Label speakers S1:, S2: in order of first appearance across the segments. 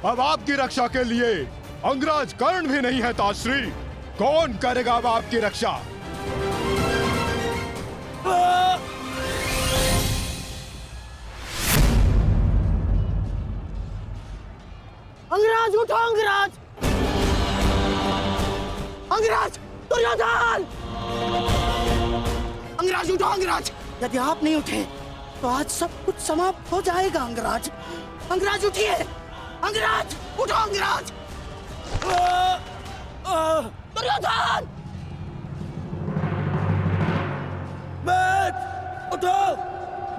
S1: अब आपकी रक्षा के लिए अंगराज कर्ण भी नहीं है ताश्री। कौन करेगा अब आपकी रक्षा?
S2: अंगराज उठो, अंगराज! अंगराज, दुर्योधन! अंगराज उठो, अंगराज! यदि आप नहीं उठे तो आज सब कुछ समाप्त हो जाएगा। अंगराज, अंगराज उठिए! अंगराज उठो, अंगराज! दुर्योधन!
S3: मैथ, उठो,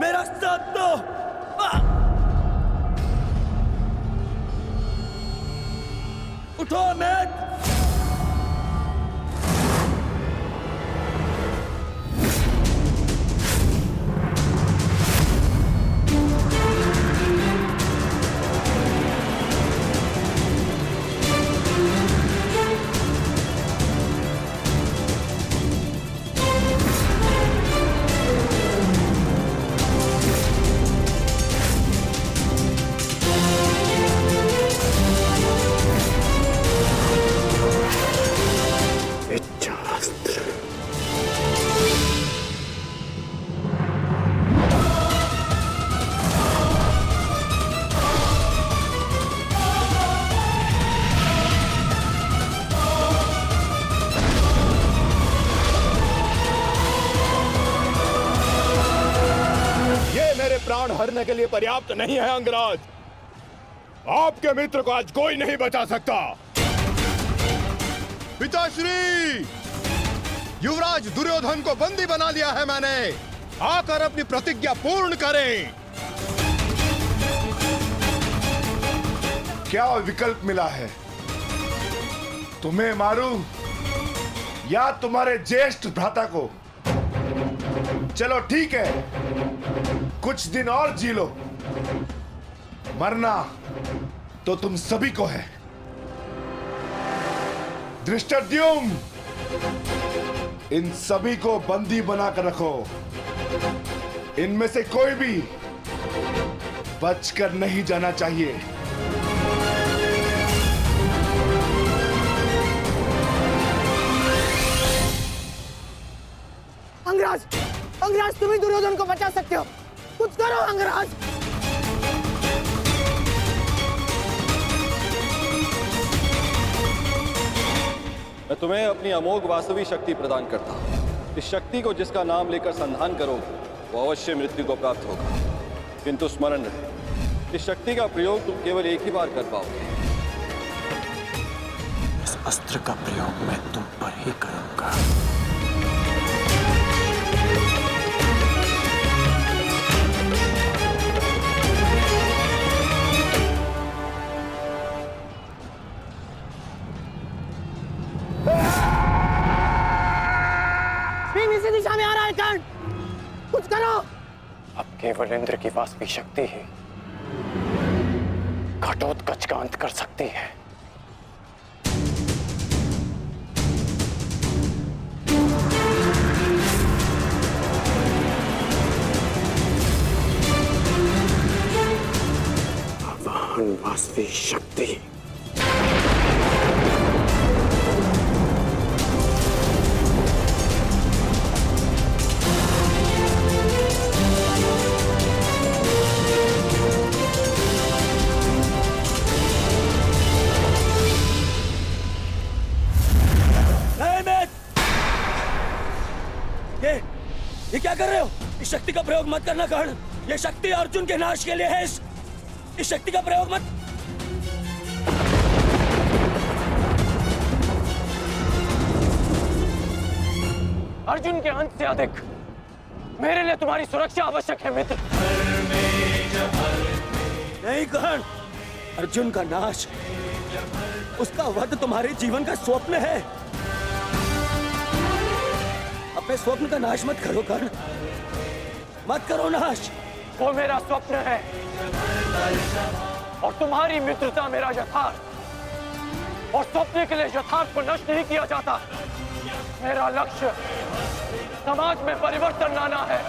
S3: मेरा साथ दो। उठो मैथ।
S1: प्राण हरने के लिए पर्याप्त नहीं है अंगराज। आपके मित्र को आज कोई नहीं बचा सकता। पिताश्री, युवराज दुर्योधन को बंदी बना लिया है मैंने। आकर अपनी प्रतिज्ञा पूर्ण करें।
S4: क्या विकल्प मिला है? तुम्हें मारूं या तुम्हारे ज्येष्ठ भ्राता को? चलो ठीक है, कुछ दिन और जी लो। मरना तो तुम सभी को है। धृष्टद्युम्न, इन सभी को बंदी बनाकर रखो। इनमें से कोई भी बचकर नहीं जाना चाहिए।
S2: अंगराज, अंगराज तुम ही दुर्योधन को बचा सकते हो। कुछ करो अंगराज।
S5: मैं तुम्हें अपनी अमोघ वास्तविक शक्ति प्रदान करता हूं। इस शक्ति को जिसका नाम लेकर संधान करोगे वो अवश्य मृत्यु को प्राप्त होगा। किंतु स्मरण रहे, इस शक्ति का प्रयोग तुम केवल एक ही बार कर पाओगे।
S6: इस अस्त्र का प्रयोग मैं तुम पर ही करूंगा।
S2: इसी दिशा में आ रहा है कर्ण। कुछ करो।
S6: अब केवल इंद्र की वास्तविक शक्ति ही घटोत्कच का अंत कर सकती है। आवाहन वास्तविक शक्ति।
S3: ये क्या कर रहे हो? इस शक्ति का प्रयोग मत करना कर्ण। ये शक्ति अर्जुन के नाश के लिए है। इस शक्ति का प्रयोग मत।
S6: अर्जुन के अंत से अधिक मेरे लिए तुम्हारी सुरक्षा आवश्यक है मित्र।
S3: नहीं कर्ण, अर्जुन का नाश, उसका वध तुम्हारे जीवन का स्वप्न है। अपने स्वप्न का नाश मत करो कर्ण, मत करो नाश।
S6: वो मेरा स्वप्न है और तुम्हारी मित्रता मेरा यथार्थ। और स्वप्न के लिए यथार्थ को नष्ट नहीं किया जाता। मेरा लक्ष्य समाज में परिवर्तन लाना है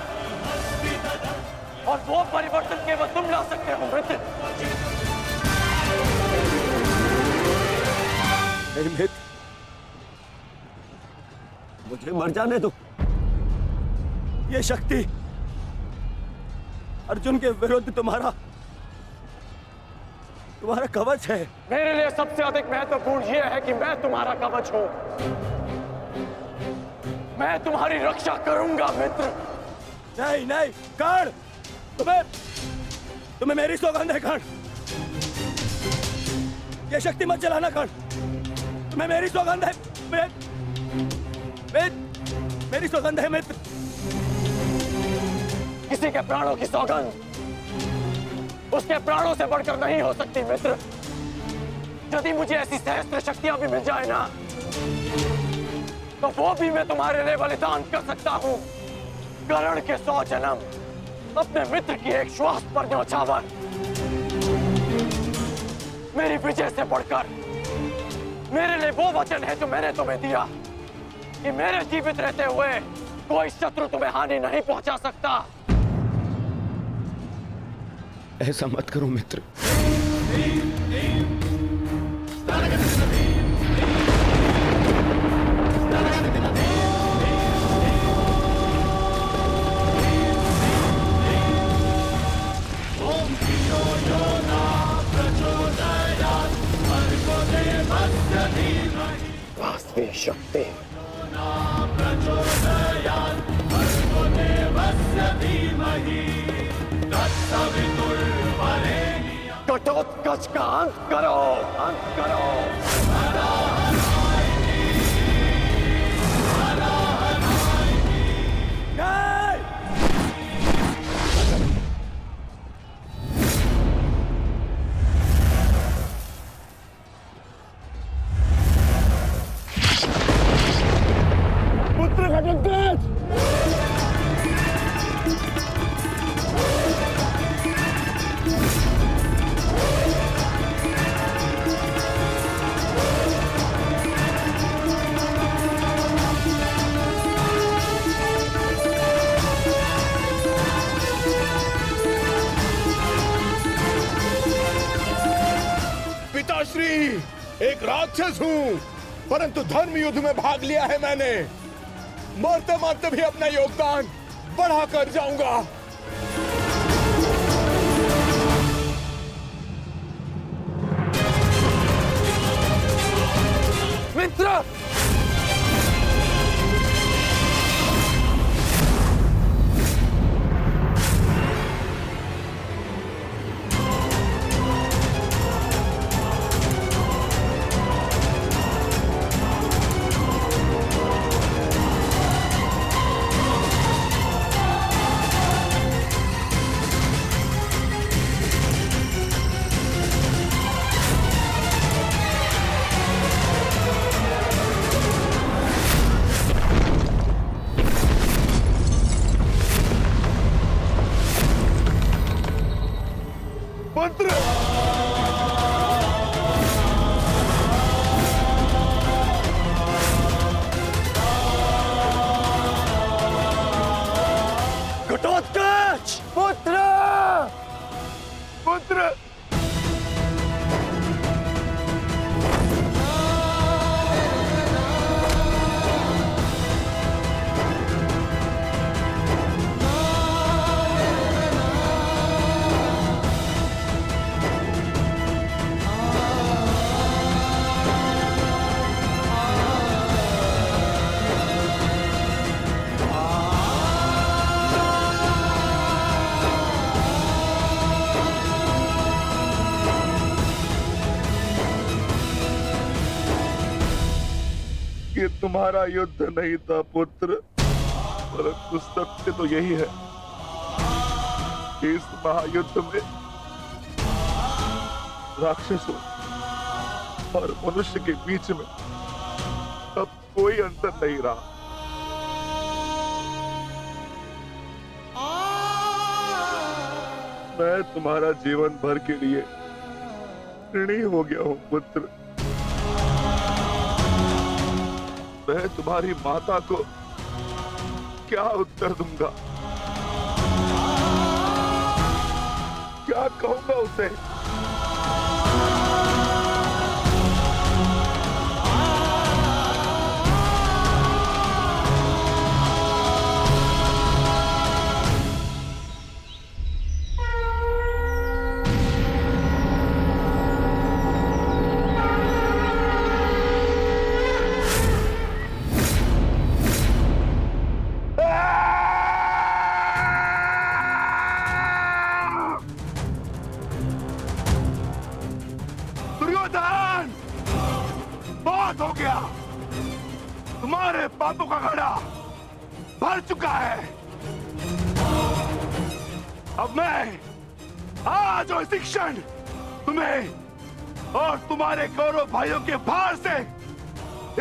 S6: और वो परिवर्तन केवल तुम ला सकते हो मित्र।
S3: नहीं मित्र, मुझे मर जाने दो। ये शक्ति अर्जुन के विरुद्ध तुम्हारा कवच है।
S6: मेरे लिए सबसे अधिक महत्वपूर्ण यह है कि मैं तुम्हारा कवच हूं। मैं तुम्हारी रक्षा करूंगा मित्र।
S3: नहीं नहीं कर्ण, तुम्हें मेरी सौगंध है कर्ण। ये शक्ति मत चलाना कर्ण, तुम्हें मेरी सौगंध है। मेरी सौगंध है मित्र।
S6: किसी के प्राणों की सौगंध उसके प्राणों से बढ़कर नहीं हो सकती मित्र। यदि मुझे ऐसी सहस्त्र शक्तियां भी मिल जाए ना, तो वो भी मैं तुम्हारे लिए बलिदान कर सकता हूं। कर्ण के 100 जन्म, अपने मित्र की एक श्वास पर न्योछावर। मेरी विजय से बढ़कर मेरे लिए वो वचन है जो मैंने तुम्हें दिया कि मेरे जीवित रहते हुए कोई शत्रु तुम्हें हानि नहीं पहुंचा सकता।
S3: ऐसा मत करो मित्र।
S6: वास्तविक शक्ति घटोत्कच का अंत करो, अंत करो। पुत्र घटोत्कच,
S1: पिताश्री, एक राक्षस हूं, परंतु धर्म युद्ध में भाग लिया है मैंने। मरते मरते भी अपना योगदान बढ़ाकर जाऊंगा।
S6: मित्र, घटोत्कच, पुत्र, पुत्र।
S4: ये तुम्हारा युद्ध नहीं था पुत्र, परंतु सत्य तो यही है। इस महायुद्ध में राक्षसों और मनुष्य के बीच में अब कोई अंतर नहीं रहा। मैं तुम्हारा जीवन भर के लिए ऋणी हो गया हूं पुत्र। मैं तुम्हारी माता को क्या उत्तर दूंगा, क्या कहूंगा उसे? हार चुका है। अब मैं आज और इसी क्षण तुम्हें और तुम्हारे कौरव भाइयों के भार से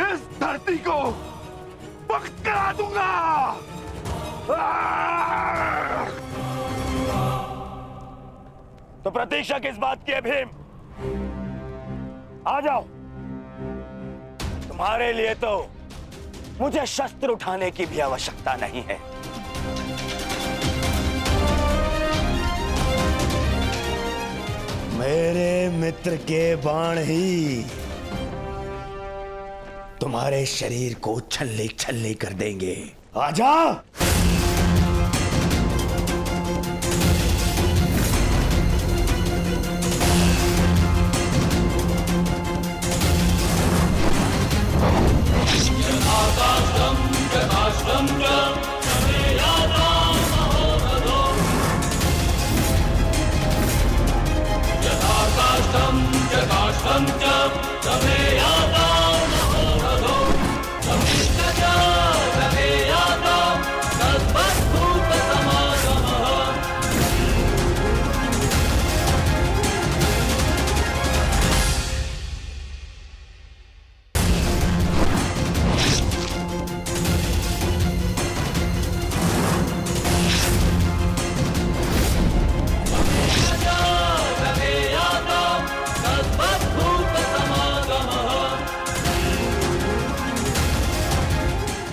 S4: इस धरती को मुक्त करा दूंगा।
S3: तो प्रतीक्षा किस बात की है भीम? आ जाओ। तुम्हारे लिए तो मुझे शस्त्र उठाने की भी आवश्यकता नहीं है। मेरे मित्र के बाण ही तुम्हारे शरीर को छल्ले छल्ले कर देंगे। आजा।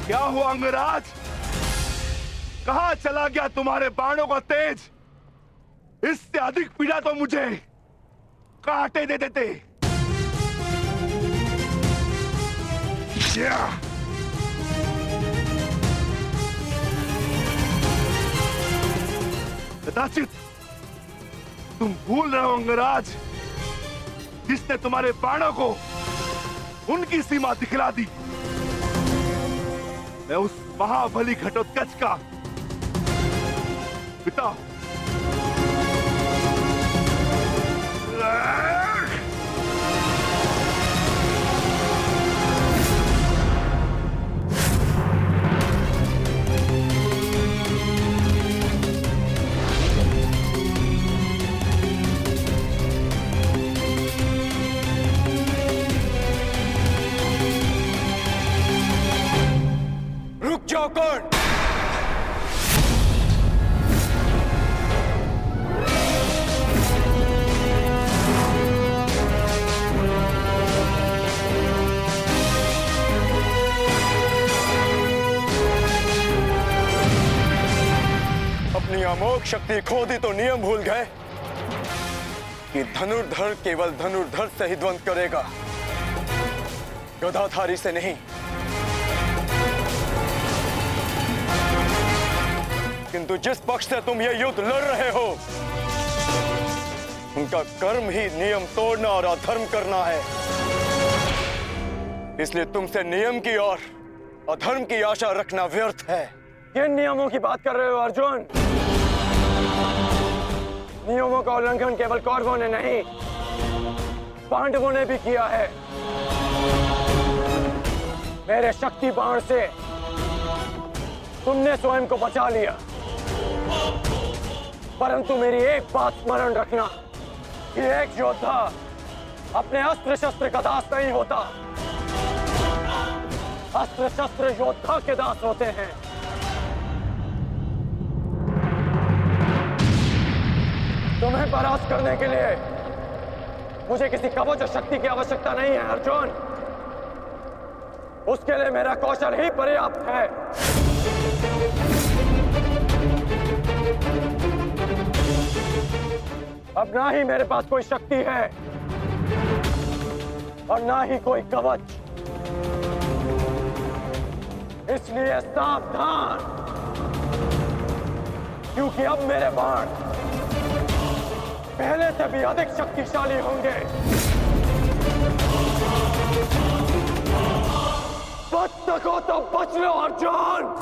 S4: क्या हुआ अंगराज? कहां चला गया तुम्हारे बाणों का तेज? इससे अधिक पीड़ा तो मुझे कांटे दे देते। कदाचित तुम भूल रहे हो अंगराज, जिसने तुम्हारे बाणों को उनकी सीमा दिखला दी। मैं उस महाबली घटोत्कच का पिता।
S3: रुक जाओ कौन? अपनी अमोघ शक्ति खो दी तो नियम भूल गए कि धनुर्धर केवल धनुर्धर से ही द्वंद करेगा, गदाधारी से नहीं। किंतु जिस पक्ष से तुम ये युद्ध लड़ रहे हो, उनका कर्म ही नियम तोड़ना और अधर्म करना है। इसलिए तुमसे नियम की और अधर्म की आशा रखना व्यर्थ है। किन नियमों की बात कर रहे हो अर्जुन? नियमों का उल्लंघन केवल कौरवों ने नहीं, पांडवों ने भी किया है। मेरे शक्ति बाण से तुमने स्वयं को बचा लिया, परंतु मेरी एक बात स्मरण रखना कि एक योद्धा अपने अस्त्र शस्त्र का दास नहीं होता। अस्त्र शस्त्र योद्धा के दास होते हैं। तुम्हें परास्त करने के लिए मुझे किसी कवच और शक्ति की आवश्यकता नहीं है अर्जुन। उसके लिए मेरा कौशल ही पर्याप्त है। अब ना ही मेरे पास कोई शक्ति है और ना ही कोई कवच, इसलिए सावधान, क्योंकि अब मेरे बाण पहले से भी अधिक शक्तिशाली होंगे। बच सको तो बच लो अर्जुन।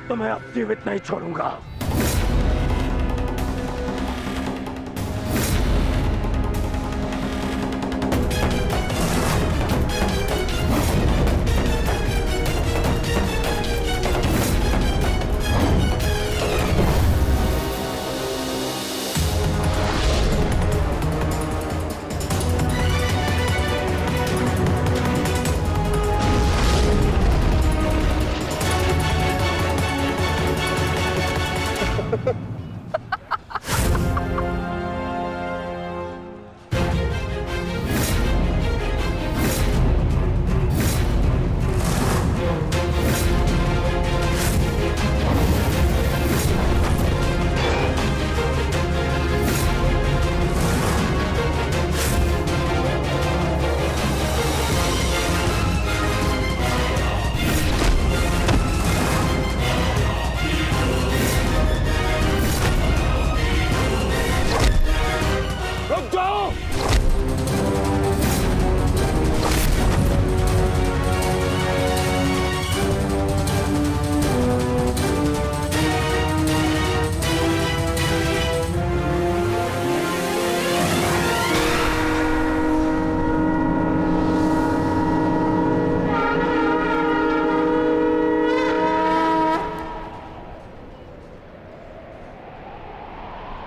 S6: तुम्हें अब जीवित नहीं छोड़ूंगा।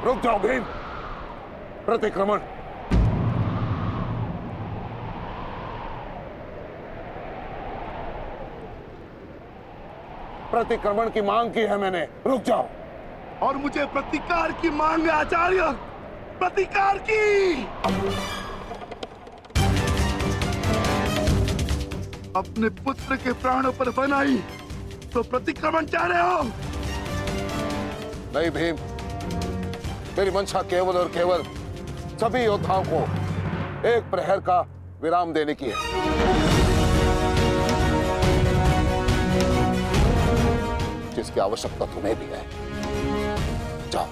S3: रुक जाओ भीम। प्रतिक्रमण। प्रतिक्रमण की मांग की है मैंने, रुक जाओ।
S4: और मुझे प्रतिकार की मांग है आचार्य, प्रतिकार की। अपने पुत्र के प्राणों पर बनाई तो प्रतिक्रमण चाह रहे हो?
S3: नहीं भीम, मेरी मंशा केवल और केवल सभी योद्धाओं को एक प्रहर का विराम देने की है। जिसकी आवश्यकता तुम्हें भी है। जाओ,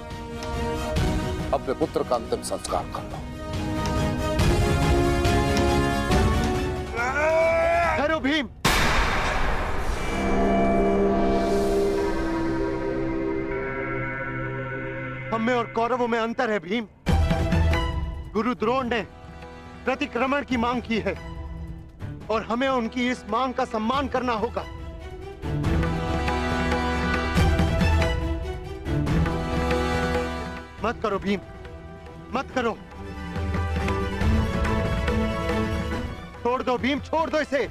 S3: अपने पुत्र का अंतिम संस्कार कर लो।
S7: ठहरो भीम। हम में और कौरवों में अंतर है भीम। गुरु द्रोण ने प्रतिक्रमण की मांग की है और हमें उनकी इस मांग का सम्मान करना होगा। मत करो भीम, मत करो। छोड़ दो भीम, छोड़ दो इसे।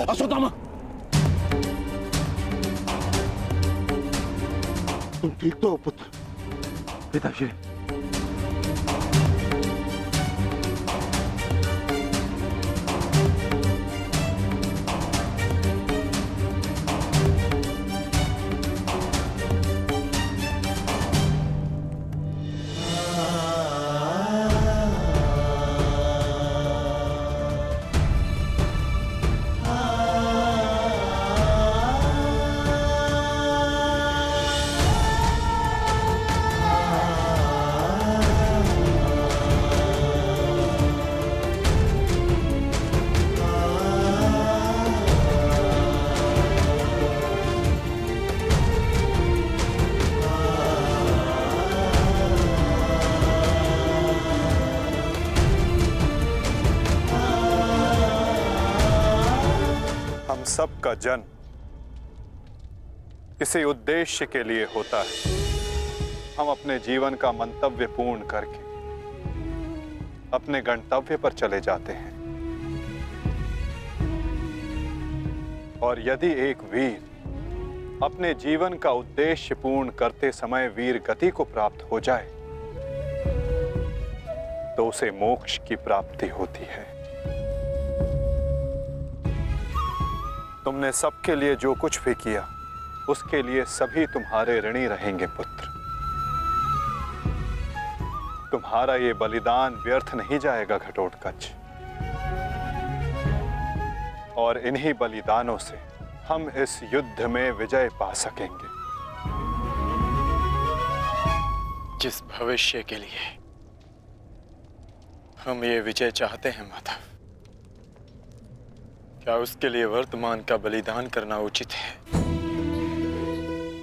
S3: अश्वत्थामा,
S7: तुम ठीक तो हो पुत्र? पिताश्री,
S8: सबका जन्म किसी उद्देश्य के लिए होता है। हम अपने जीवन का मंतव्य पूर्ण करके अपने गंतव्य पर चले जाते हैं। और यदि एक वीर अपने जीवन का उद्देश्य पूर्ण करते समय वीर गति को प्राप्त हो जाए तो उसे मोक्ष की प्राप्ति होती है। तुमने सबके लिए जो कुछ भी किया उसके लिए सभी तुम्हारे ऋणी रहेंगे पुत्र। तुम्हारा ये बलिदान व्यर्थ नहीं जाएगा घटोत्कच। और इन्हीं बलिदानों से हम इस युद्ध में विजय पा सकेंगे।
S9: जिस भविष्य के लिए हम ये विजय चाहते हैं माधव, क्या उसके लिए वर्तमान का बलिदान करना उचित है?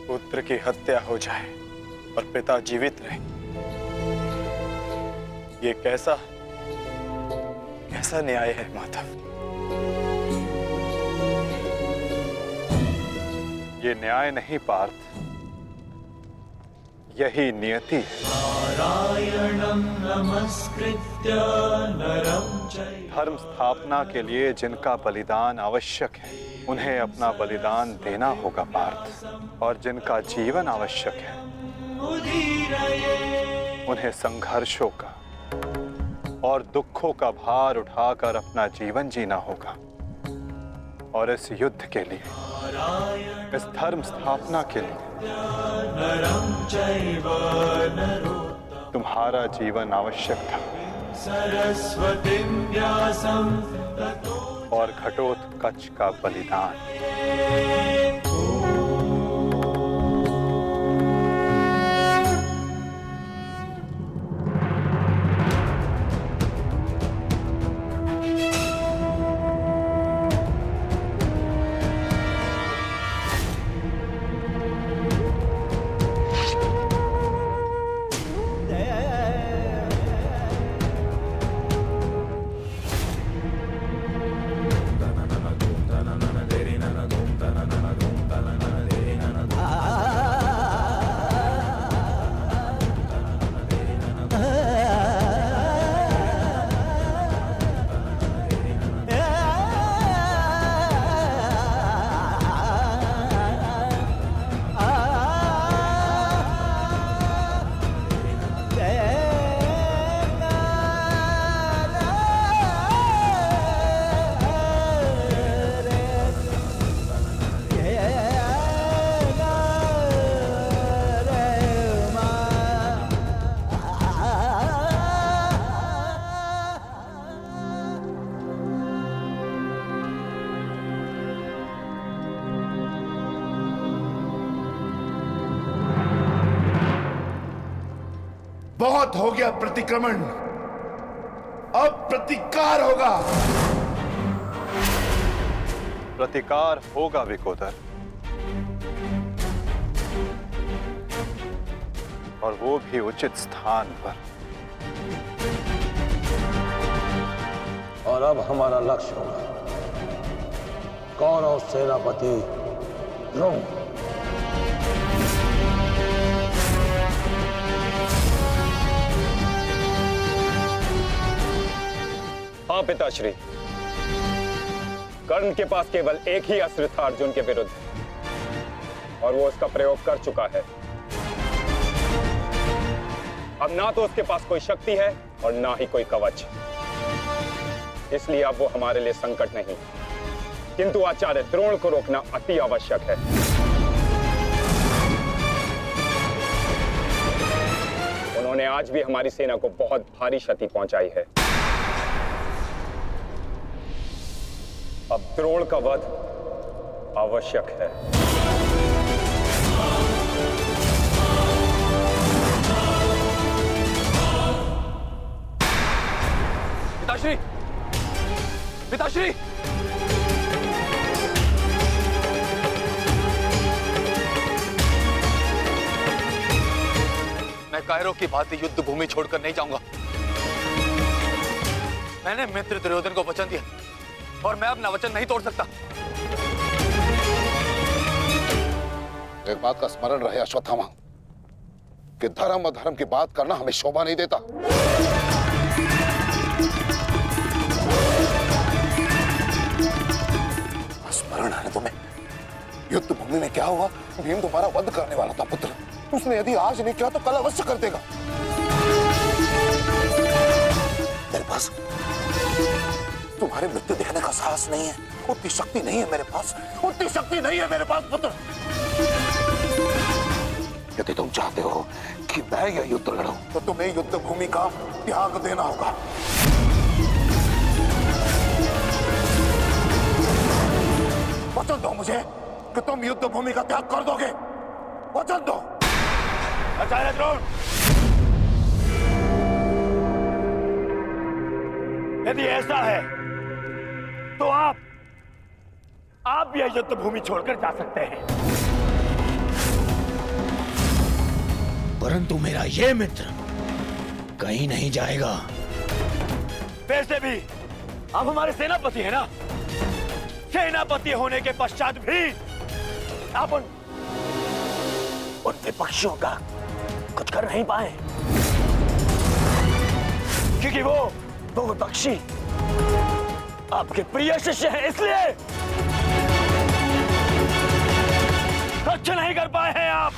S9: पुत्र की हत्या हो जाए और पिता जीवित रहे, ये कैसा न्याय है माधव?
S8: ये न्याय नहीं पार्थ, यही नियति है। धर्म स्थापना के लिए जिनका बलिदान आवश्यक है उन्हें अपना बलिदान देना होगा पार्थ। और जिनका जीवन आवश्यक है उन्हें संघर्षों का और दुखों का भार उठाकर अपना जीवन जीना होगा। और इस युद्ध के लिए, इस धर्म स्थापना के लिए तुम्हारा जीवन आवश्यक था। और घटोत्कच का बलिदान।
S4: बहुत हो गया प्रतिक्रमण, अब प्रतिकार होगा।
S8: प्रतिकार होगा विकोदर, और वो भी उचित स्थान पर।
S3: और अब हमारा लक्ष्य होगा कौरव सेनापति द्रोण।
S10: हाँ पिताश्री, कर्ण के पास केवल एक ही अस्त्र था अर्जुन के विरुद्ध, और वो उसका प्रयोग कर चुका है। अब ना तो उसके पास कोई शक्ति है और ना ही कोई कवच, इसलिए अब वो हमारे लिए संकट नहीं, किंतु आचार्य द्रोण को रोकना अति आवश्यक है। उन्होंने आज भी हमारी सेना को बहुत भारी क्षति पहुंचाई है। अब द्रोण का वध आवश्यक है।
S6: पिताश्री, पिताश्री,
S9: मैं कायरों की भांति युद्ध भूमि छोड़कर नहीं जाऊंगा। मैंने मित्र दुर्योधन को वचन दिया और मैं अपना वचन नहीं तोड़ सकता।
S3: एक बात का स्मरण रहे अश्वत्थामा, कि धर्म अधर्म की बात करना हमें शोभा नहीं देता। स्मरण है तुम्हें युद्ध भूमि में क्या हुआ? भीम तुम्हारा वध करने वाला था पुत्र। उसने यदि आज नहीं किया तो कल अवश्य कर देगा। मेरे पास तुम्हारे मृत्यु देखने का साहस नहीं है, उतनी शक्ति नहीं है मेरे पास, उतनी शक्ति नहीं है मेरे पास पुत्र। यदि तुम चाहते हो कि मैं यह युद्ध लड़ूं, तो तुम्हें युद्ध भूमि का त्याग देना होगा। वचन दो मुझे कि तुम युद्ध भूमि का त्याग कर दोगे। वचन दो। आचार्य द्रोण,
S4: यदि ऐसा है तो आप यह युद्ध भूमि छोड़कर जा सकते हैं,
S2: परंतु मेरा ये मित्र कहीं नहीं जाएगा।
S4: वैसे भी आप हमारे सेनापति हैं ना। सेनापति होने के पश्चात भी आप उन विपक्षियों का कुछ कर नहीं पाए, क्योंकि वो विपक्षी आपके प्रिय शिष्य हैं, इसलिए कुछ नहीं कर पाए हैं आप।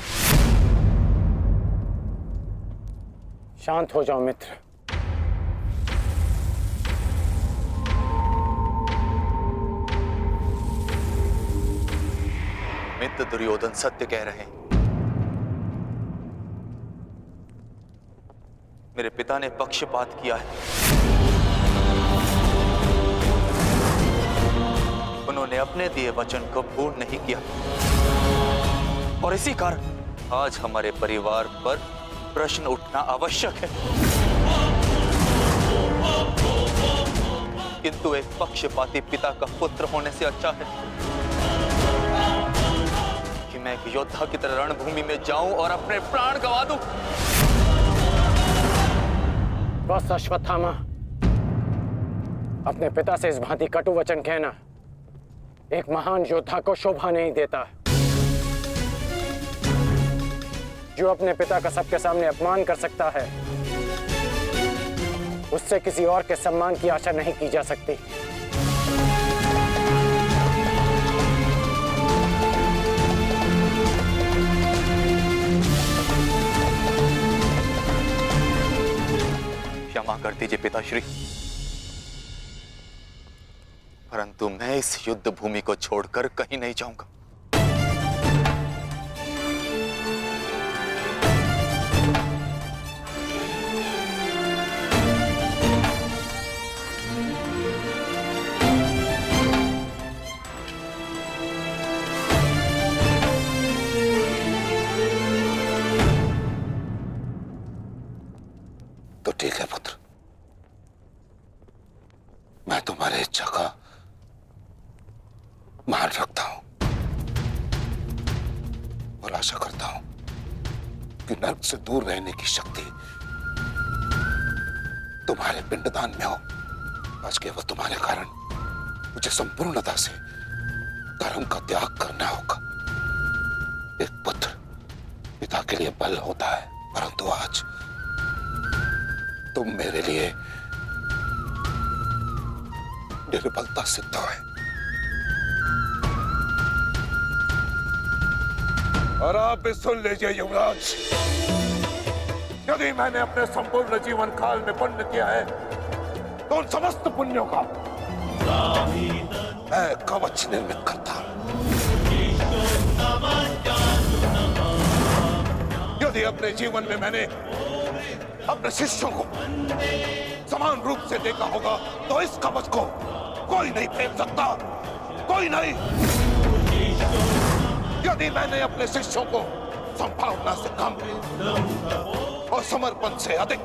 S6: शांत हो जाओ मित्र।
S11: मित्र दुर्योधन सत्य कह रहे हैं। मेरे पिता ने पक्षपात किया है। उन्होंने अपने दिए वचन को पूर्ण नहीं किया, और इसी कारण आज हमारे परिवार पर प्रश्न उठना आवश्यक है। किंतु एक पक्षपाती पिता का पुत्र होने से अच्छा है कि मैं एक योद्धा की तरह रणभूमि में जाऊं और अपने प्राण गंवा दूं।
S6: बस अश्वत्थामा, अपने पिता से इस भांति कटु वचन कहना एक महान योद्धा को शोभा नहीं देता। जो अपने पिता का सबके सामने अपमान कर सकता है, उससे किसी और के सम्मान की आशा नहीं की जा सकती।
S11: क्षमा कर दीजिए पिताश्री, परंतु मैं इस युद्ध भूमि को छोड़कर कहीं नहीं जाऊंगा।
S3: तो ठीक है पुत्र, मैं तुम्हारी इच्छा का मान रखता हूं और आशा करता हूं कि नर्क से दूर रहने की शक्ति तुम्हारे पिंडदान में हो। आज केवल तुम्हारे कारण मुझे संपूर्णता से धर्म का त्याग करना होगा। एक पुत्र पिता के लिए बल होता है, परंतु आज तुम मेरे लिए निर्बलता सिद्ध है। और आप भी सुन लीजिए युवराज, यदि मैंने अपने संपूर्ण जीवन काल में पुण्य किया है तो उन समस्त पुण्यों का मैं कवच निर्मित करता हूं। यदि अपने जीवन में मैंने अपने शिष्यों को समान रूप से देखा होगा तो इस कवच को कोई नहीं फेंक सकता, कोई नहीं। यदि मैंने अपने शिष्यों को संभावना से कम और समर्पण से अधिक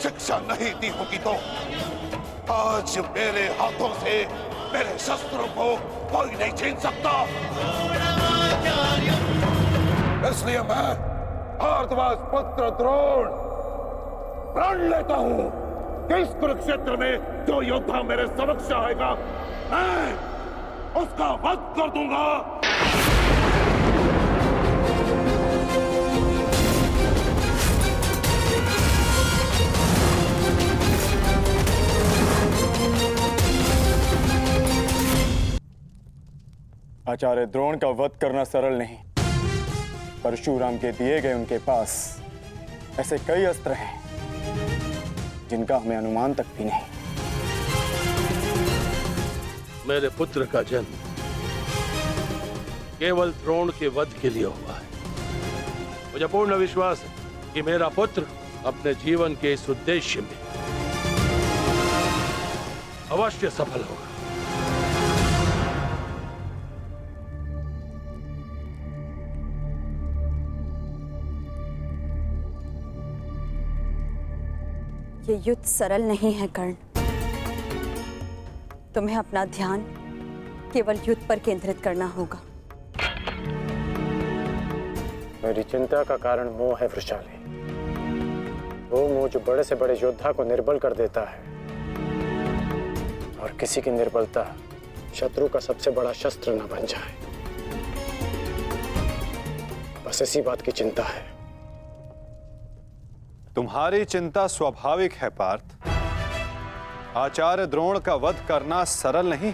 S3: शिक्षा नहीं दी होगी तो आज मेरे हाथों से मेरे शस्त्रों को कोई नहीं छीन सकता। इसलिए मैं भारद्वाज पुत्र द्रोण प्रण लेता हूं कि इस कुरुक्षेत्र में जो योद्धा मेरे समक्ष आएगा मैं उसका वध कर दूंगा।
S9: आचार्य द्रोण का वध करना सरल नहीं। परशुराम के दिए गए उनके पास ऐसे कई अस्त्र हैं जिनका हमें अनुमान तक भी नहीं।
S12: मेरे पुत्र का जन्म केवल द्रोण के वध के लिए हुआ है। मुझे पूर्ण विश्वास है कि मेरा पुत्र अपने जीवन के इस उद्देश्य में अवश्य सफल होगा।
S13: ये युद्ध सरल नहीं है कर्ण। तुम्हें अपना ध्यान केवल युद्ध पर केंद्रित करना होगा।
S9: मेरी चिंता का कारण मोह है वृषाली। वो मोह जो बड़े से बड़े योद्धा को निर्बल कर देता है, और किसी की निर्बलता शत्रु का सबसे बड़ा शस्त्र न बन जाए। बस इसी बात की चिंता है।
S8: तुम्हारी चिंता स्वाभाविक है पार्थ। आचार्य द्रोण का वध करना सरल नहीं,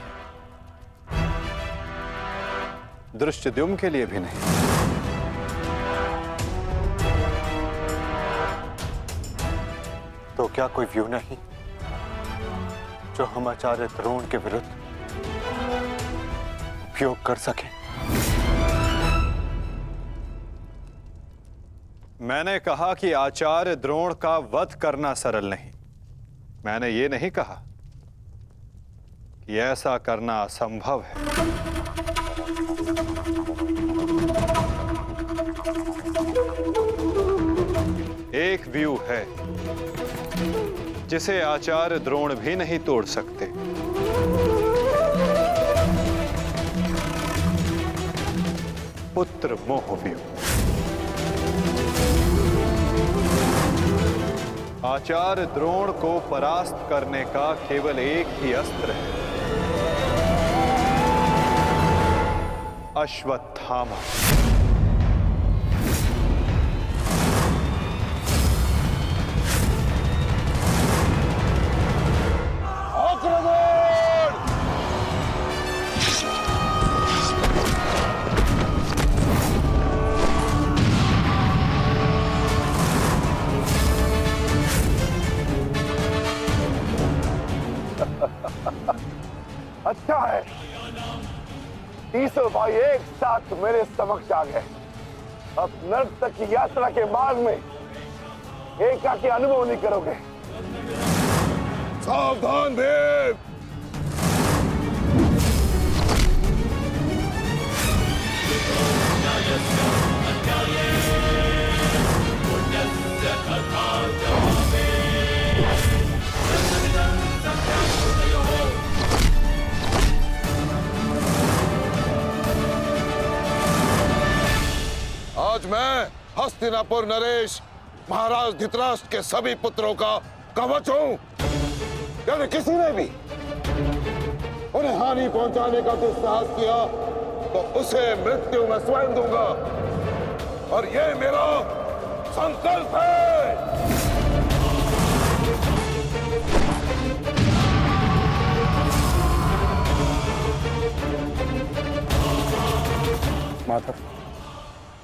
S8: दृष्टद्युम्न के लिए भी नहीं। तो क्या कोई व्यू नहीं जो हम आचार्य द्रोण के विरुद्ध उपयोग कर सके? मैंने कहा कि आचार्य द्रोण का वध करना सरल नहीं। मैंने ये नहीं कहा कि ऐसा करना असंभव है। एक व्यू है जिसे आचार्य द्रोण भी नहीं तोड़ सकते। पुत्र मोह व्यू। आचार्य द्रोण को परास्त करने का केवल एक ही अस्त्र है, अश्वत्थामा।
S4: अच्छा है, तीसों भाई एक साथ मेरे समक्ष आ गए। अब नर्क तक की यात्रा के मार्ग में एकाकी अनुभव नहीं करोगे।
S3: सावधान भीम! आज मैं हस्तिनापुर नरेश महाराज धृतराष्ट्र के सभी पुत्रों का कवच हूं। यदि किसी ने भी उन्हें हानि पहुंचाने का दुस्साहस किया तो उसे मृत्यु में स्वयं दूंगा, और ये मेरा संकल्प है।
S9: माधव,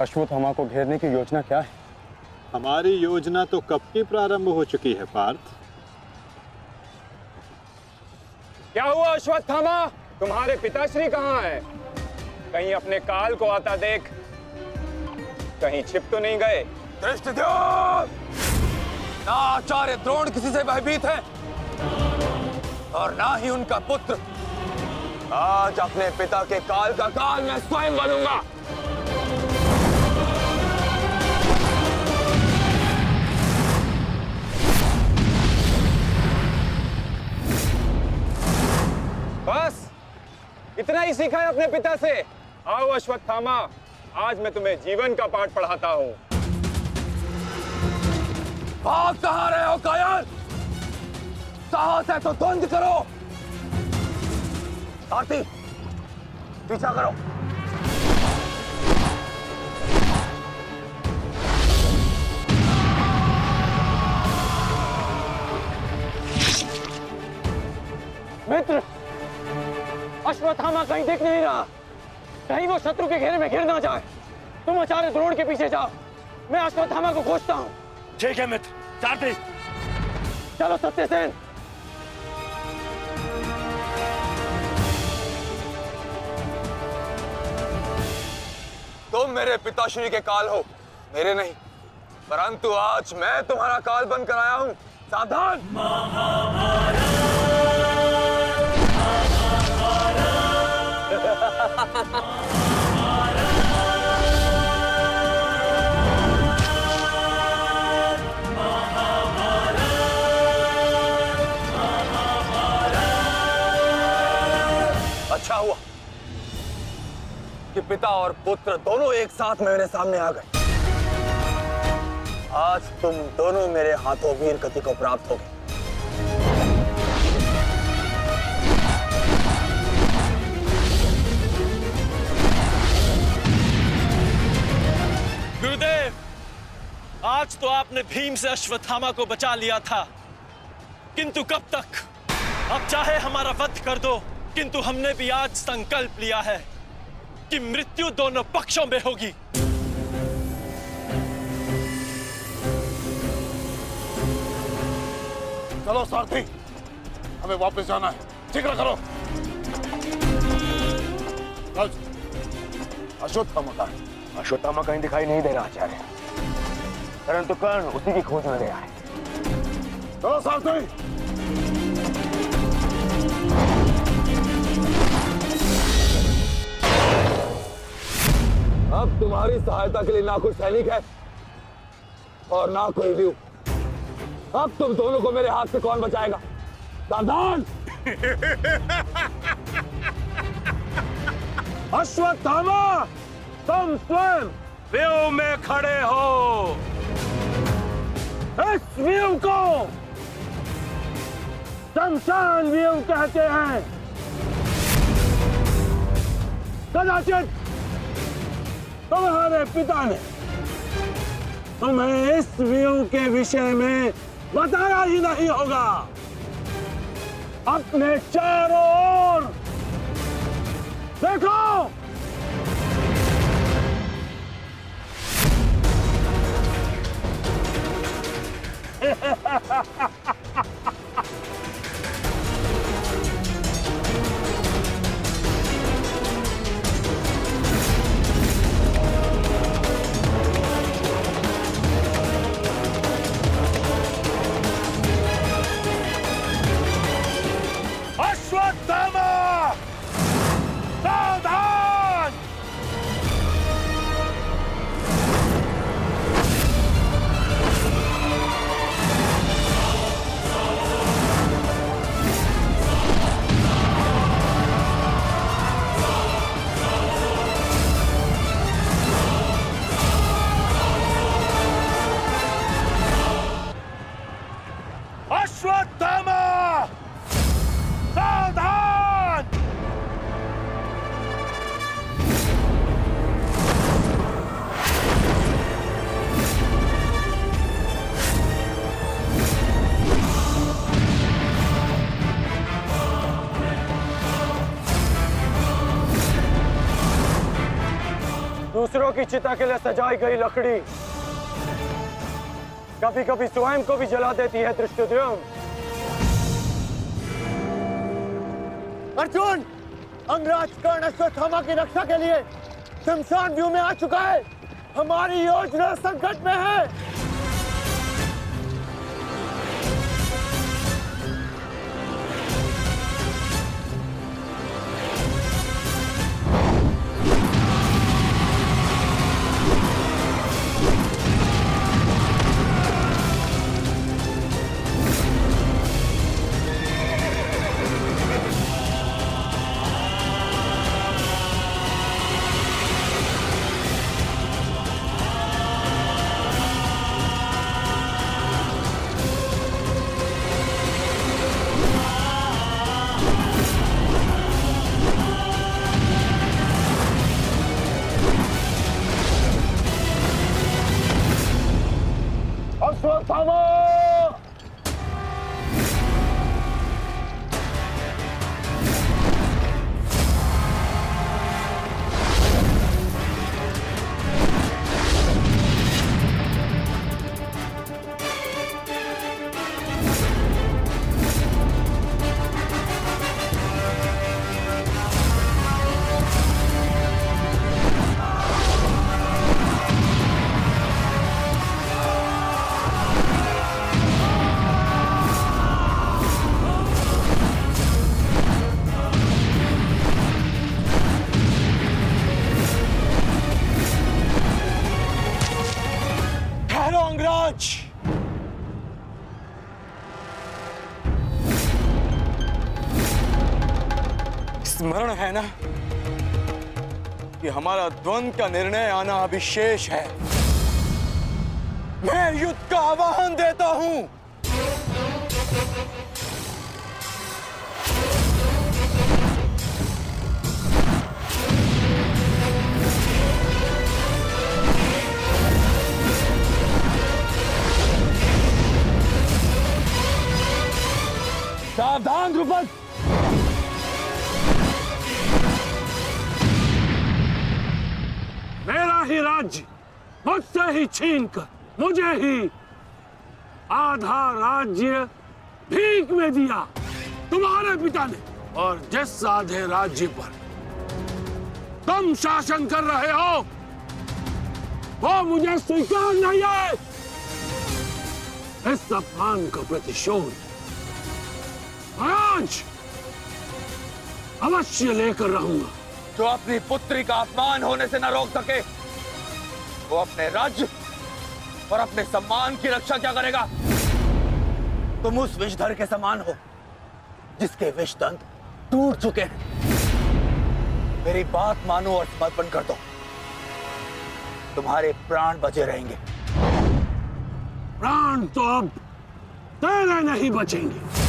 S9: अश्वत्थामा को घेरने की योजना क्या है?
S8: हमारी योजना तो कब की प्रारंभ हो चुकी है पार्थ।
S10: क्या हुआ अश्वत्थामा? तुम्हारे पिताश्री कहाँ हैं? कहीं अपने काल को आता देख कहीं छिप तो नहीं गए?
S11: दृष्टद्युम्न! ना आचार्य द्रोण किसी से भयभीत है और ना ही उनका पुत्र। आज अपने पिता के काल का काल मैं स्वयं बनूंगा।
S10: बस इतना ही सीखा है अपने पिता से। आओ अश्वत्थामा, आज मैं तुम्हें जीवन का पाठ पढ़ाता हूँ।
S11: भाग कहाँ रहे हो कायर? साहस है तो द्वंद करो। सारथी, पीछा करो।
S6: मित्र, अश्वत्थामा कहीं दिख नहीं रहा। कहीं वो शत्रु के घेरे में घिर ना जाए। तुम आचार्य द्रोण के पीछे जाओ, मैं अश्वत्थामा को खोजता हूँ।
S12: ठीक है मित्र, सारथी।
S6: चलो सत्यसेन।
S11: तुम मेरे पिताश्री के काल हो, मेरे नहीं। परंतु आज मैं तुम्हारा काल बनकर आया हूं। सावधान। अच्छा हुआ कि पिता और पुत्र दोनों एक साथ मेरे सामने आ गए। आज तुम दोनों मेरे हाथों वीर गति को प्राप्त होगे।
S14: गुरुदेव, आज तो आपने भीम से अश्वत्थामा को बचा लिया था, किंतु कब तक? अब चाहे हमारा वध कर दो, किंतु हमने भी आज संकल्प लिया है कि मृत्यु दोनों पक्षों में होगी।
S3: चलो सारथी, हमें वापस जाना है। शीघ्र करो।
S11: अश्वत्थामा का अश्वत्थामा कहीं दिखाई नहीं दे रहा आचार्य, परंतु कर्ण उसी की खोज में गया है।
S3: चलो सारथी।
S11: अब तुम्हारी सहायता के लिए ना कोई सैनिक है और ना कोई व्यू। अब तुम दोनों को मेरे हाथ से कौन बचाएगा? सावधान।
S12: अश्वत्थामा, तुम स्वयं व्यू में खड़े हो। इस व्यू को शमशान व्यू कहते हैं। कदाचित तुम्हारे पिता ने तुम्हें इस व्यू के विषय में बताया ही नहीं होगा। अपने चारों ओर देखो। अश्वत्थामा, सावधान। अश्वत्थामा, सावधान।
S6: दूसरों की चिता के लिए सजाई गई लकड़ी कभी कभी स्वयं को भी जला देती है। धृष्टद्युम्न,
S7: अर्जुन, अंगराज कर्ण अश्वत्थामा की रक्षा के लिए शमशान व्यू में आ चुका है। हमारी योजना संकट में है।
S12: अश्वत्थामा,
S9: अंगराज, स्मरण है ना कि हमारा द्वंद्व का निर्णय आना अभी शेष है। मैं युद्ध का आह्वान देता हूं।
S11: सावधान द्रुपद,
S12: मेरा ही राज्य मुझसे ही छीनकर मुझे ही आधा राज्य भीख में दिया तुम्हारे पिता ने, और जिस आधे राज्य पर तुम शासन कर रहे हो वो मुझे स्वीकार नहीं है। इस अपमान का प्रतिशोध आज अवश्य लेकर रहूंगा।
S11: जो अपनी पुत्री का अपमान होने से न रोक सके वो अपने राज्य और अपने सम्मान की रक्षा क्या करेगा? तुम उस विषधर के समान हो जिसके विषदंत टूट चुके हैं। मेरी बात मानो और समर्पण कर दो, तुम्हारे प्राण बचे रहेंगे।
S12: प्राण तो अब तेरे नहीं बचेंगे।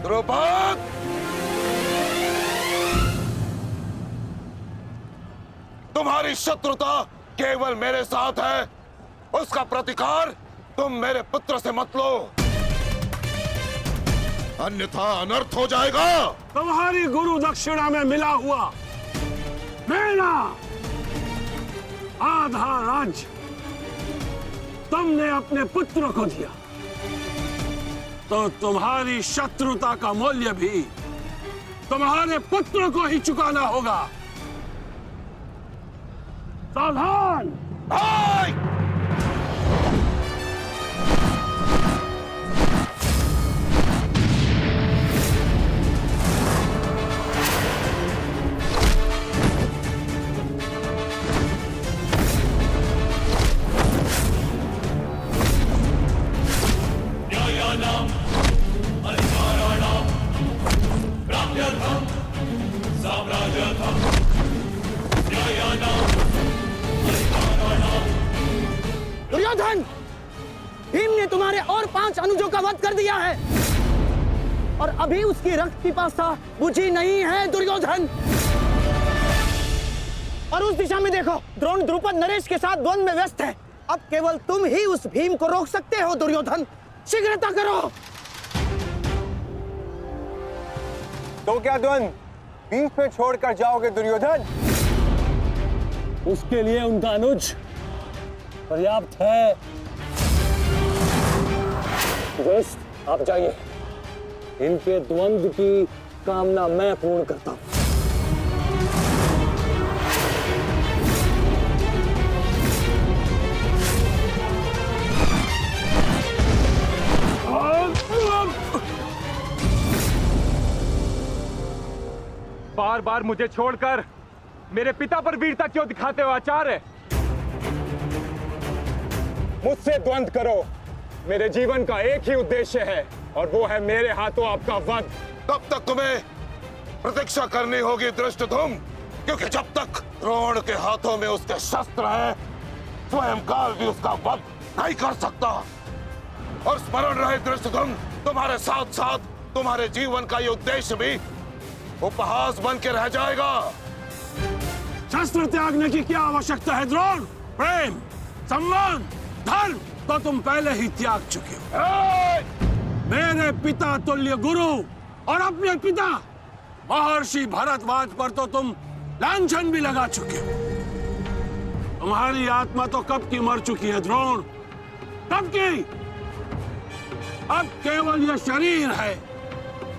S3: द्रुपद, तुम्हारी शत्रुता केवल मेरे साथ है, उसका प्रतिकार तुम मेरे पुत्र से मत लो, अन्यथा अनर्थ हो जाएगा।
S12: तुम्हारी गुरु दक्षिणा में मिला हुआ मेरा आधा राज्य तुमने अपने पुत्र को दिया, तो तुम्हारी शत्रुता का मूल्य भी तुम्हारे पुत्र को ही चुकाना होगा। सावधान!
S2: दुर्योधन, भीम ने तुम्हारे और 5 अनुजों का वध कर दिया है और अभी उसकी रक्त पिपासा बुझी नहीं है दुर्योधन। और उस दिशा में देखो, द्रोण द्रुपद नरेश के साथ द्वंद्व में व्यस्त है। अब केवल तुम ही उस भीम को रोक सकते हो दुर्योधन, शीघ्रता करो।
S9: तो क्या द्वंद्व बीच पे छोड़कर जाओगे दुर्योधन?
S6: उसके लिए उनका अनुज पर्याप्त है। दोस्त, आप जाइए, इनके द्वंद्व की कामना मैं पूर्ण करता हूं।
S8: बार बार मुझे छोड़कर मेरे पिता पर वीरता क्यों दिखाते हो आचार्य? मुझसे द्वंद्व करो, मेरे जीवन का एक ही उद्देश्य है और वो है मेरे हाथों आपका वध।
S3: तब तक तुम्हें प्रतीक्षा करनी होगी धृष्टद्युम्न, क्योंकि जब तक द्रोण के हाथों में उसके शस्त्र हैं, स्वयं काल भी उसका वध नहीं कर सकता। और स्मरण रहे धृष्टद्युम्न, तुम्हारे साथ साथ तुम्हारे जीवन का ये उद्देश्य भी उपहास बन के रह जाएगा।
S12: शस्त्र त्यागने की क्या आवश्यकता है द्रोण? प्रेम, सम्मान, धर्म तो तुम पहले ही त्याग चुके हो। मेरे पिता तुल्य गुरु और अपने पिता महर्षि भरद्वाज पर तो तुम लांछन भी लगा चुके हो। तुम्हारी आत्मा तो कब की मर चुकी है द्रोण, कब की। अब केवल यह शरीर है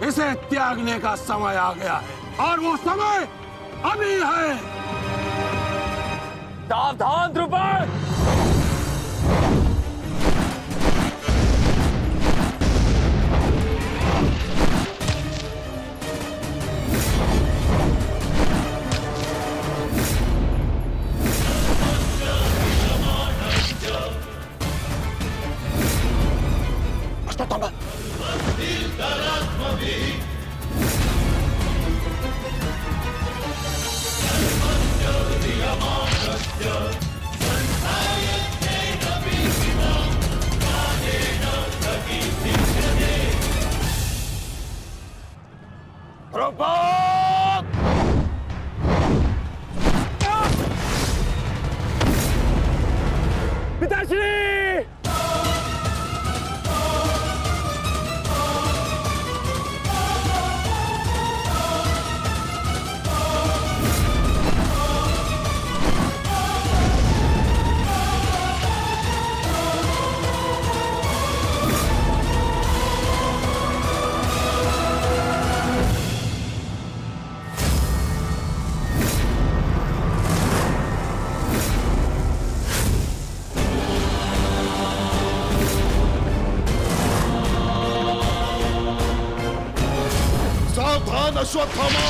S12: इसे त्यागने का समय आ गया है और वो समय अभी है।
S11: सावधान द्रुपद!
S4: सावधान अश्वत्थामा!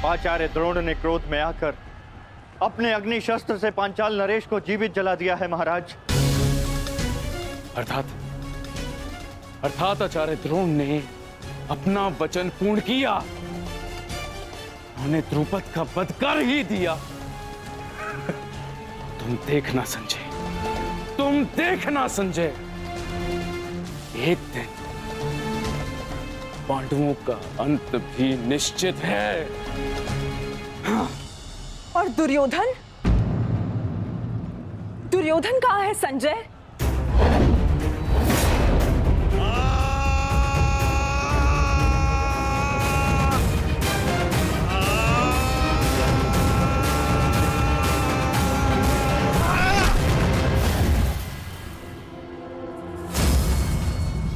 S15: आचार्य द्रोण ने क्रोध में आकर अपने अग्नि शस्त्र से पांचाल नरेश को जीवित जला दिया है महाराज।
S16: अर्थात आचार्य द्रोण ने अपना वचन पूर्ण किया। उन्होंने द्रुपद का वध कर ही दिया। तुम देखना संजय, तुम देखना संजय, एक दिन पांडवों का अंत भी निश्चित है।
S17: और दुर्योधन? दुर्योधन कहाँ है संजय?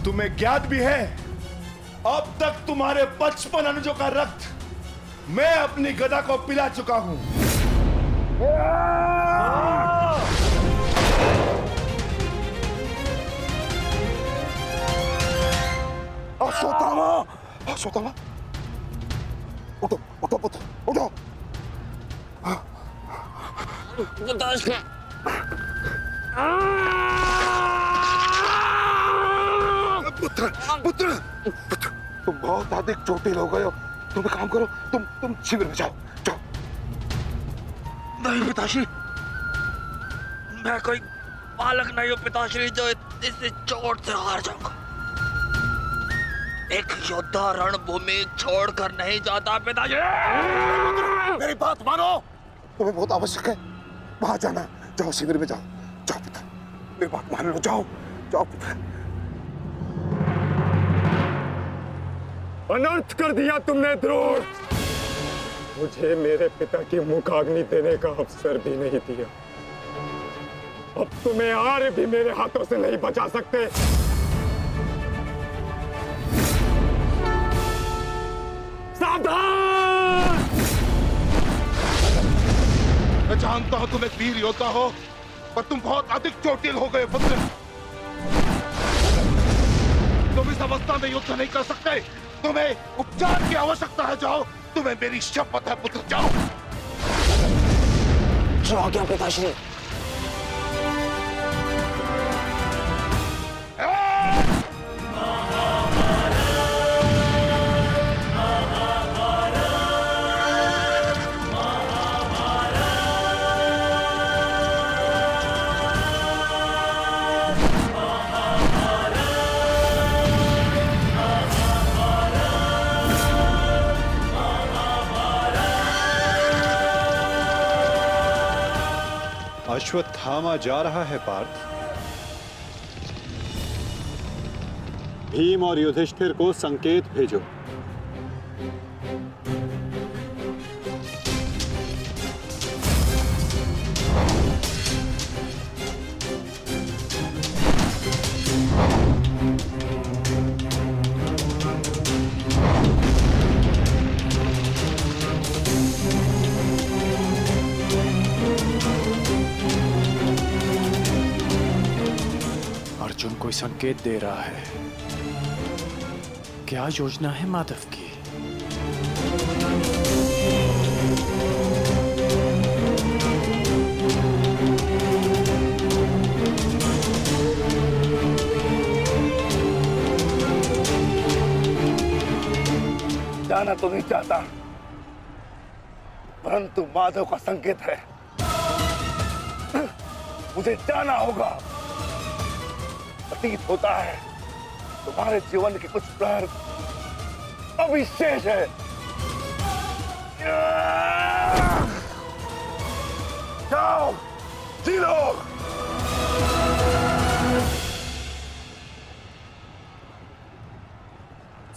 S4: तुम्हें ज्ञात भी है, अब तक तुम्हारे 55 अनुजों का रक्त मैं अपनी गदा को पिला चुका हूं।
S3: अश्वत्थामा! अश्वत्थामा! उठो, उठो पुत्र, उठो! पुत्र, पुत्र, पुत्र, तुम बहुत अधिक चोटिल हो गए हो। तुम काम करो, तुम शिविर में जाओ, जाओ।
S2: नहीं पिताश्री, मैं कोई बालक नहीं हूँ पिताश्री जो इस चोट से हार जाऊंगा। एक योद्धा रणभूमि छोड़कर नहीं जाता पिताश्री।
S3: मेरी बात मानो, तुम्हें बहुत आवश्यक है वहां जाना। जाओ शिविर में जाओ, जाओ पुत्र, मेरी बात मान लो, जाओ, जाओ पुत्र।
S10: अनर्थ कर दिया तुमने द्रोण। मुझे मेरे पिता की मुखाग्नि देने का अवसर भी नहीं दिया। अब तुम्हें आर्य भी मेरे हाथों से नहीं बचा सकते। सावधान!
S3: मैं जानता हूं तुम एक वीर योद्धा हो, पर तुम बहुत अधिक चोटिल हो गए पुत्र। तुम इस अवस्था में युद्ध नहीं कर सकते। तुम्हें उपचार की आवश्यकता है। जाओ, तुम्हें मेरी शपथ है पुत्र, जाओ।
S2: जो आ गया पिताश्री।
S8: अश्वत्थामा जा रहा है पार्थ। भीम और युधिष्ठिर को संकेत भेजो।
S18: अर्जुन कोई संकेत दे रहा है। क्या योजना है माधव की?
S3: जाना तो नहीं चाहता, परंतु माधव का संकेत है। मुझे जाना होगा। प्रतीत होता है तुम्हारे जीवन के कुछ प्रहर अभी शेष है। जाओ, जी लो।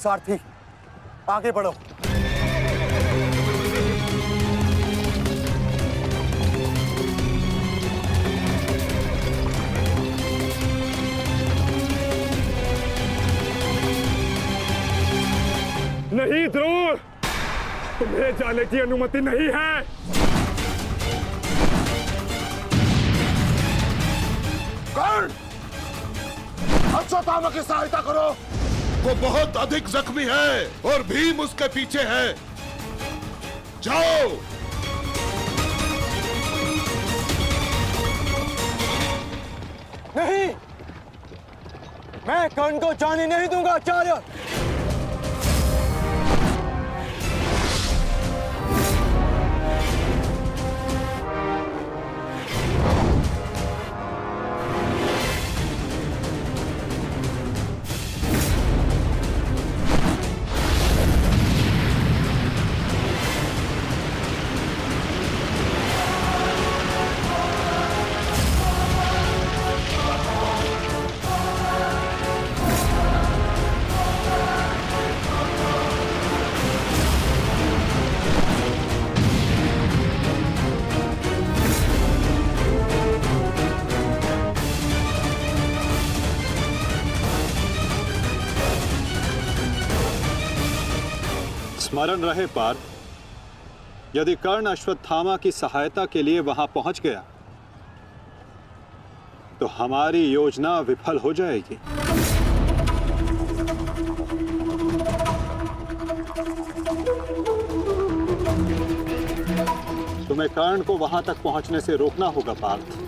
S2: सारथी, आगे बढ़ो।
S12: नहीं द्रोण, तुम्हें जाने की अनुमति नहीं है।
S3: कर्ण, अश्वत्थामा की सहायता करो। वो बहुत अधिक जख्मी है और भीम उसके पीछे है। जाओ।
S11: नहीं, मैं कर्ण को जाने नहीं दूंगा आचार्य।
S8: स्मरण रहे पार्थ, यदि कर्ण अश्वत्थामा की सहायता के लिए वहां पहुंच गया तो हमारी योजना विफल हो जाएगी। तुम्हें कर्ण को वहां तक पहुंचने से रोकना होगा पार्थ।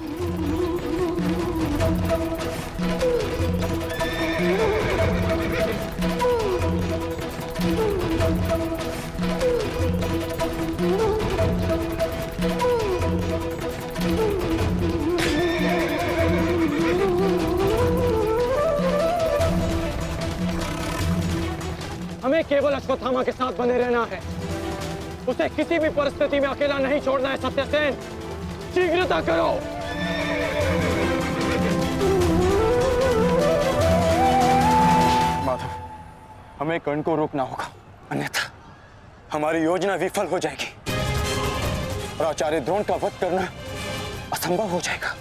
S6: हमें केवल अश्वत्थामा के साथ बने रहना है। उसे किसी भी परिस्थिति में अकेला नहीं छोड़ना है। सत्यसेन, शीघ्रता करो।
S11: माधव, हमें कर्ण को रोकना होगा, अन्यथा हमारी योजना विफल हो जाएगी और आचार्य द्रोण का वध करना असंभव हो जाएगा।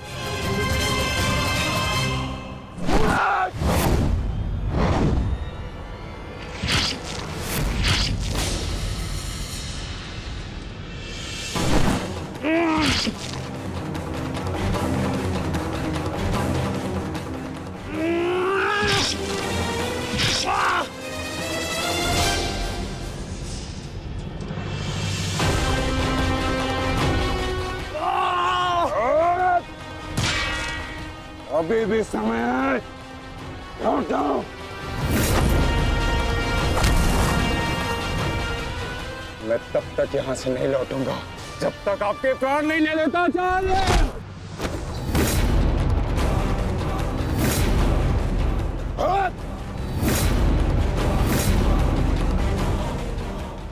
S12: अभी भी समय है, लौट जाओ।
S10: मैं तब तक यहां से नहीं लौटूंगा
S12: जब तक आपके प्राण नहीं ले लेता आचार्य।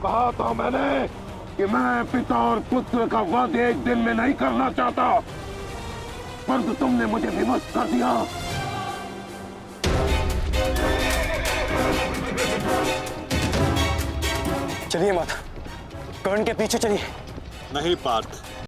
S3: कहा था मैंने कि मैं पिता और पुत्र का वध एक दिन में नहीं करना चाहता।
S12: पर तो तुमने मुझे विवश कर दिया।
S15: चलिए माता, कर्ण के पीछे चलिए।
S5: नहीं पार्थ,